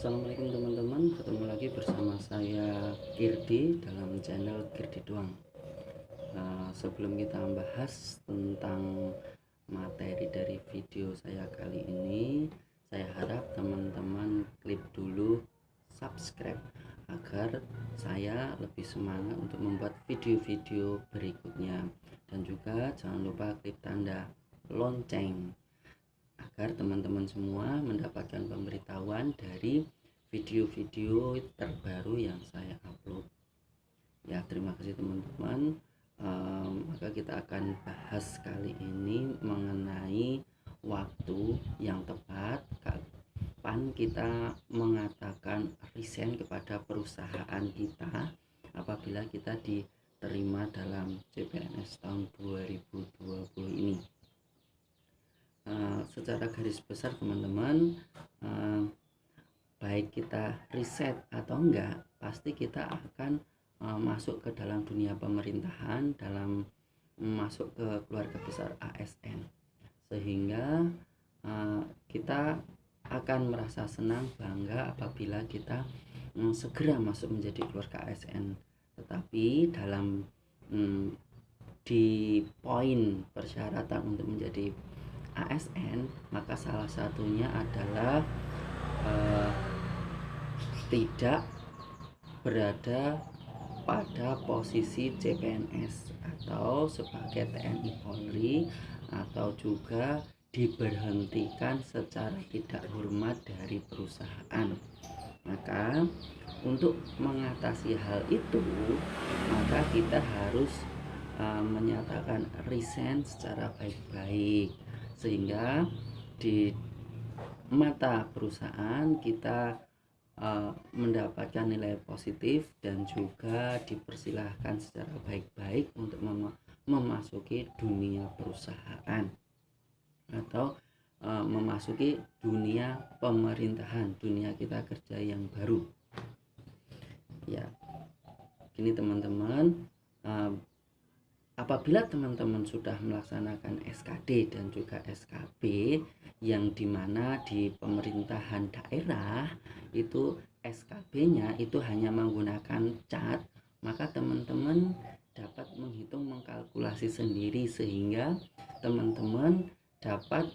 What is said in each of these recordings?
Assalamualaikum teman-teman, ketemu lagi bersama saya Kirdi dalam channel Kirdi Doang. Sebelum kita membahas tentang materi dari video saya kali ini, saya harap teman-teman klik dulu subscribe agar saya lebih semangat untuk membuat video-video berikutnya, dan juga jangan lupa klik tanda lonceng agar teman-teman semua mendapatkan pemberitahuan dari video-video terbaru yang saya upload. Ya, terima kasih teman-teman. Maka kita akan bahas kali ini mengenai waktu yang tepat kapan kita mengatakan resign kepada perusahaan kita apabila kita diterima dalam CPNS tahun 2020 ini. Secara garis besar teman-teman, baik kita riset atau enggak, pasti kita akan masuk ke dalam dunia pemerintahan, dalam masuk ke keluarga besar ASN, sehingga kita akan merasa senang, bangga apabila kita segera masuk menjadi keluarga ASN. Tetapi dalam di poin persyaratan untuk menjadi ASN, maka salah satunya adalah tidak berada pada posisi CPNS atau sebagai TNI Polri, atau juga diberhentikan secara tidak hormat dari perusahaan. Maka untuk mengatasi hal itu, maka kita harus menyatakan resign secara baik-baik, sehingga di mata perusahaan kita mendapatkan nilai positif dan juga dipersilahkan secara baik-baik untuk memasuki dunia perusahaan atau memasuki dunia pemerintahan, dunia kita kerja yang baru. Ya, gini teman-teman, apabila teman-teman sudah melaksanakan SKD dan juga SKB, yang dimana di pemerintahan daerah itu SKB-nya itu hanya menggunakan cat, maka teman-teman dapat menghitung, mengkalkulasi sendiri, sehingga teman-teman dapat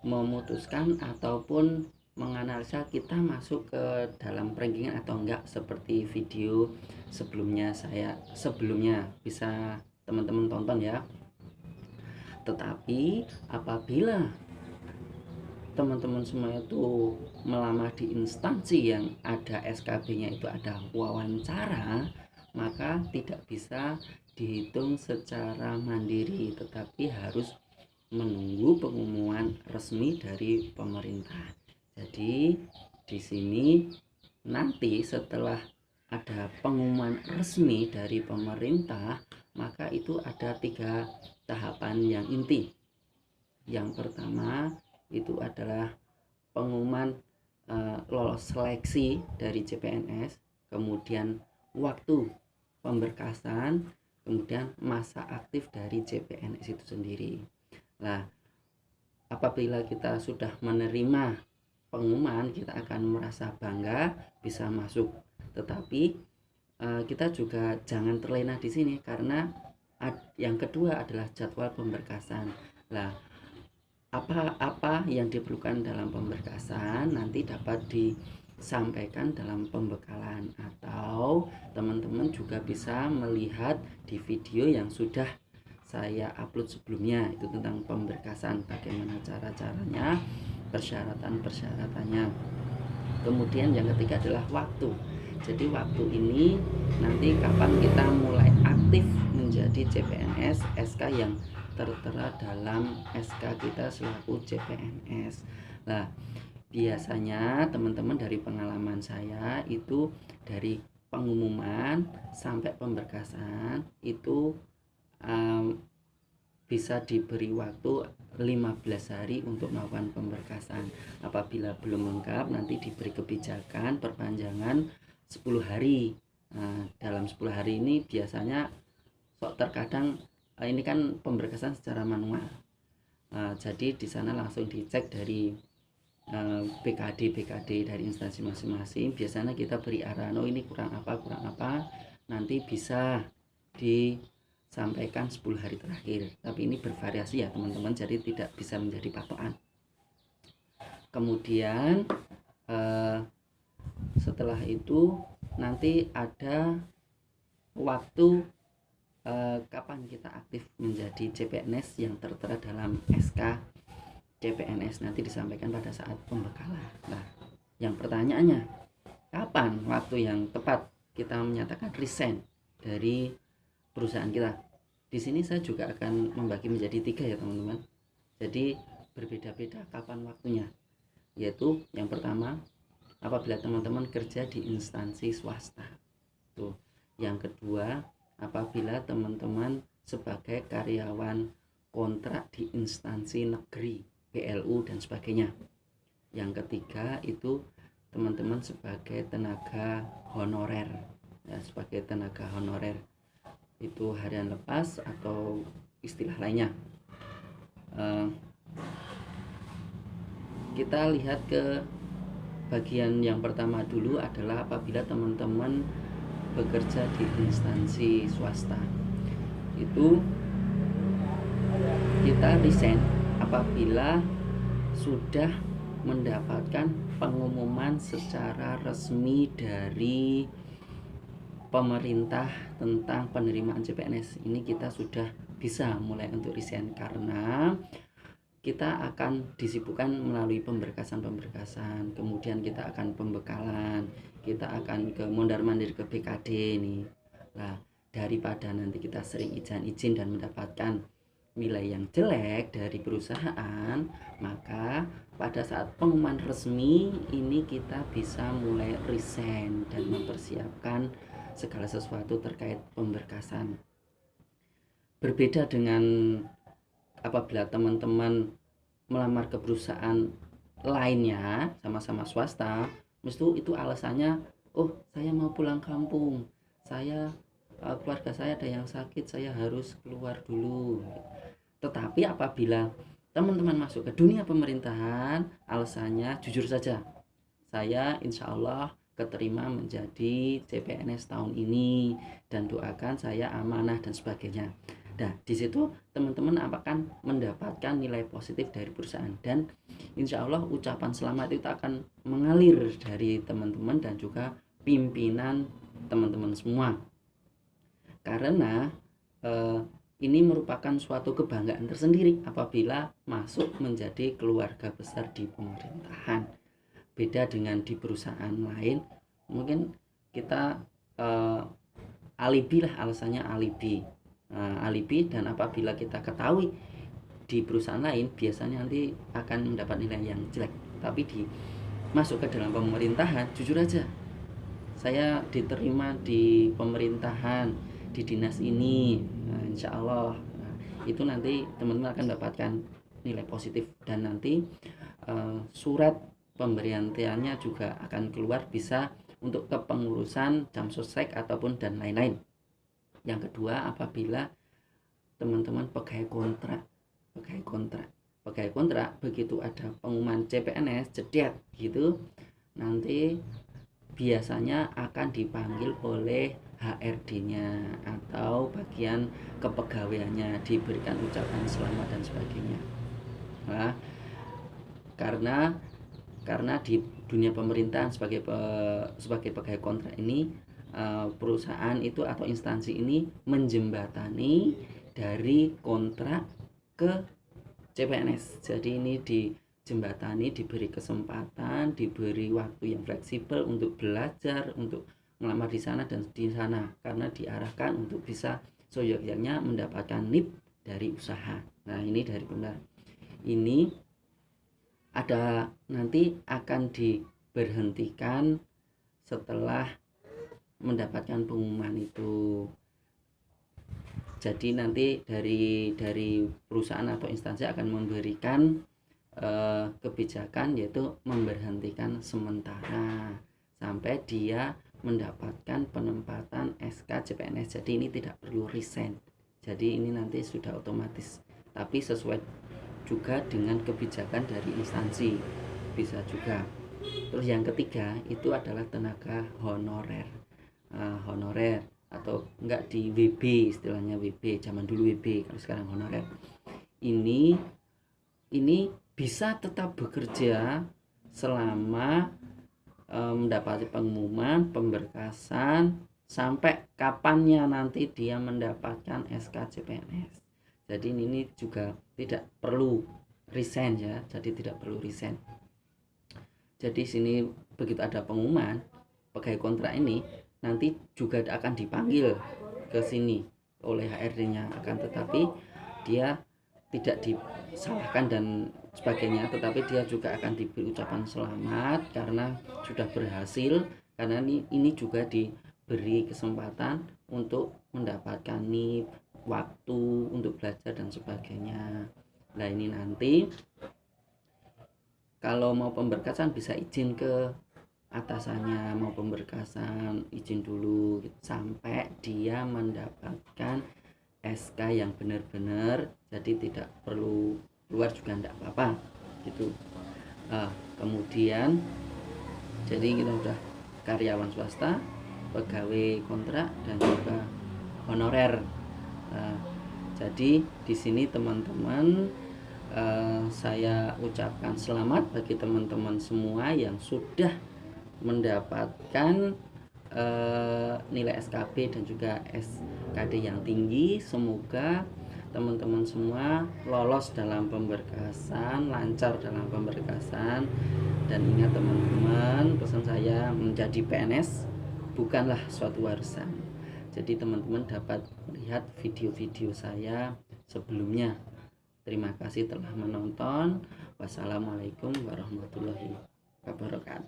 memutuskan ataupun menganalisa kita masuk ke dalam rankingan atau enggak, seperti video sebelumnya bisa teman-teman tonton ya. Tetapi apabila teman-teman semua itu melamar di instansi yang ada SKB-nya itu ada wawancara, maka tidak bisa dihitung secara mandiri, tetapi harus menunggu pengumuman resmi dari pemerintah. Jadi di sini nanti setelah ada pengumuman resmi dari pemerintah, maka itu ada 3 tahapan yang inti. Yang pertama itu adalah pengumuman lolos seleksi dari CPNS, kemudian waktu pemberkasan, kemudian masa aktif dari CPNS itu sendiri. Nah, apabila kita sudah menerima pengumuman, kita akan merasa bangga bisa masuk. Tetapi kita juga jangan terlena di sini, karena yang kedua adalah jadwal pemberkasan. Nah, apa yang diperlukan dalam pemberkasan nanti dapat disampaikan dalam pembekalan, atau teman-teman juga bisa melihat di video yang sudah saya upload sebelumnya, itu tentang pemberkasan, bagaimana cara-caranya, persyaratan-persyaratannya. Kemudian yang ketiga adalah waktu. Jadi waktu ini nanti kapan kita mulai aktif menjadi CPNS, SK yang tertera dalam SK kita selaku CPNS. Nah, biasanya teman-teman dari pengalaman saya itu dari pengumuman sampai pemberkasan itu bisa diberi waktu 15 hari untuk melakukan pemberkasan. Apabila belum lengkap, nanti diberi kebijakan perpanjangan 10 hari. Dalam 10 hari ini biasanya terkadang ini kan pemberkasan secara manual. Jadi di sana langsung dicek dari BKD dari instansi masing-masing. Biasanya kita beri arahan, oh ini kurang apa, nanti bisa disampaikan 10 hari terakhir. Tapi ini bervariasi ya teman-teman, jadi tidak bisa menjadi patokan. Kemudian setelah itu nanti ada waktu kapan kita aktif menjadi CPNS yang tertera dalam SK CPNS, nanti disampaikan pada saat pembekalan. Nah, yang pertanyaannya, kapan waktu yang tepat kita menyatakan resign dari perusahaan kita? Di sini saya juga akan membagi menjadi 3 ya teman-teman. Jadi berbeda-beda kapan waktunya. Yaitu yang pertama, apabila teman-teman kerja di instansi swasta. Tuh. Yang kedua, apabila teman-teman sebagai karyawan kontrak di instansi negeri, PLU dan sebagainya. Yang ketiga itu teman-teman sebagai tenaga honorer, ya, sebagai tenaga honorer itu harian lepas atau istilah lainnya. Kita lihat ke bagian yang pertama dulu adalah apabila teman-teman bekerja di instansi swasta, itu kita resign apabila sudah mendapatkan pengumuman secara resmi dari pemerintah tentang penerimaan CPNS. Ini kita sudah bisa mulai untuk resign, karena kita akan disibukkan melalui pemberkasan, kemudian kita akan pembekalan, kita akan ke mondar-mandir ke BKD nih. Nah, daripada nanti kita sering izin dan mendapatkan nilai yang jelek dari perusahaan, maka pada saat pengumuman resmi ini kita bisa mulai resign dan mempersiapkan segala sesuatu terkait pemberkasan. Berbeda dengan apabila teman-teman melamar ke perusahaan lainnya sama-sama swasta, mesti itu alasannya, oh saya mau pulang kampung, keluarga saya ada yang sakit, saya harus keluar dulu. Tetapi apabila teman-teman masuk ke dunia pemerintahan, alasannya jujur saja, saya insya Allah keterima menjadi CPNS tahun ini dan doakan saya amanah dan sebagainya. Nah, di situ teman-teman akan mendapatkan nilai positif dari perusahaan, dan insya Allah ucapan selamat itu akan mengalir dari teman-teman dan juga pimpinan teman-teman semua. Karena ini merupakan suatu kebanggaan tersendiri apabila masuk menjadi keluarga besar di pemerintahan. Beda dengan di perusahaan lain, mungkin kita alibi lah, alasannya alibi. Alibi, dan apabila kita ketahui di perusahaan lain, biasanya nanti akan mendapat nilai yang jelek. Tapi masuk ke dalam pemerintahan, jujur aja, saya diterima di pemerintahan, di dinas ini, insya Allah itu nanti teman-teman akan dapatkan nilai positif, dan nanti surat pemberhentiannya juga akan keluar, bisa untuk kepengurusan Jamsostek ataupun dan lain-lain. Yang kedua, apabila teman-teman pegawai kontrak, begitu ada pengumuman CPNS jedet gitu, nanti biasanya akan dipanggil oleh HRD-nya atau bagian kepegawaiannya, diberikan ucapan selamat dan sebagainya. Nah, karena di dunia pemerintahan sebagai pegawai kontrak ini, perusahaan itu atau instansi ini menjembatani dari kontrak ke CPNS. Jadi ini dijembatani, diberi kesempatan, diberi waktu yang fleksibel untuk belajar, untuk melamar di sana dan di sana, karena diarahkan untuk bisa seyogyanya mendapatkan NIP dari usaha. Nah, ini dari benar. Ini ada nanti akan diberhentikan setelah mendapatkan pengumuman itu. Jadi nanti dari perusahaan atau instansi akan memberikan kebijakan, yaitu memberhentikan sementara sampai dia mendapatkan penempatan SK CPNS. Jadi ini tidak perlu resign. Jadi ini nanti sudah otomatis, tapi sesuai juga dengan kebijakan dari instansi. bisa juga. Terus yang ketiga itu adalah tenaga honorer. Honorer atau enggak di WB, istilahnya WB, zaman dulu WB, kalau sekarang honorer. Ini bisa tetap bekerja selama mendapati pengumuman, pemberkasan, sampai kapannya nanti dia mendapatkan SK CPNS. Jadi ini juga tidak perlu resign ya, jadi tidak perlu resign. Jadi sini begitu ada pengumuman pegawai kontrak ini nanti juga akan dipanggil ke sini oleh HRD-nya, akan tetapi dia tidak disalahkan dan sebagainya, tetapi dia juga akan diberi ucapan selamat karena sudah berhasil, karena ini juga diberi kesempatan untuk mendapatkan NIP, waktu untuk belajar dan sebagainya. Nah ini nanti kalau mau pemberkasan bisa izin ke atasannya, mau pemberkasan izin dulu sampai dia mendapatkan SK yang benar-benar, jadi tidak perlu keluar juga enggak apa-apa gitu. Kemudian jadi kita udah karyawan swasta, pegawai kontrak, dan juga honorer. Jadi di sini teman-teman, saya ucapkan selamat bagi teman-teman semua yang sudah mendapatkan nilai SKB dan juga SKD yang tinggi. Semoga teman-teman semua lolos dalam pemberkasan, lancar dalam pemberkasan. Dan ingat teman-teman, pesan saya, menjadi PNS bukanlah suatu warisan. Jadi teman-teman dapat melihat video-video saya sebelumnya. Terima kasih telah menonton. Wassalamualaikum warahmatullahi wabarakatuh.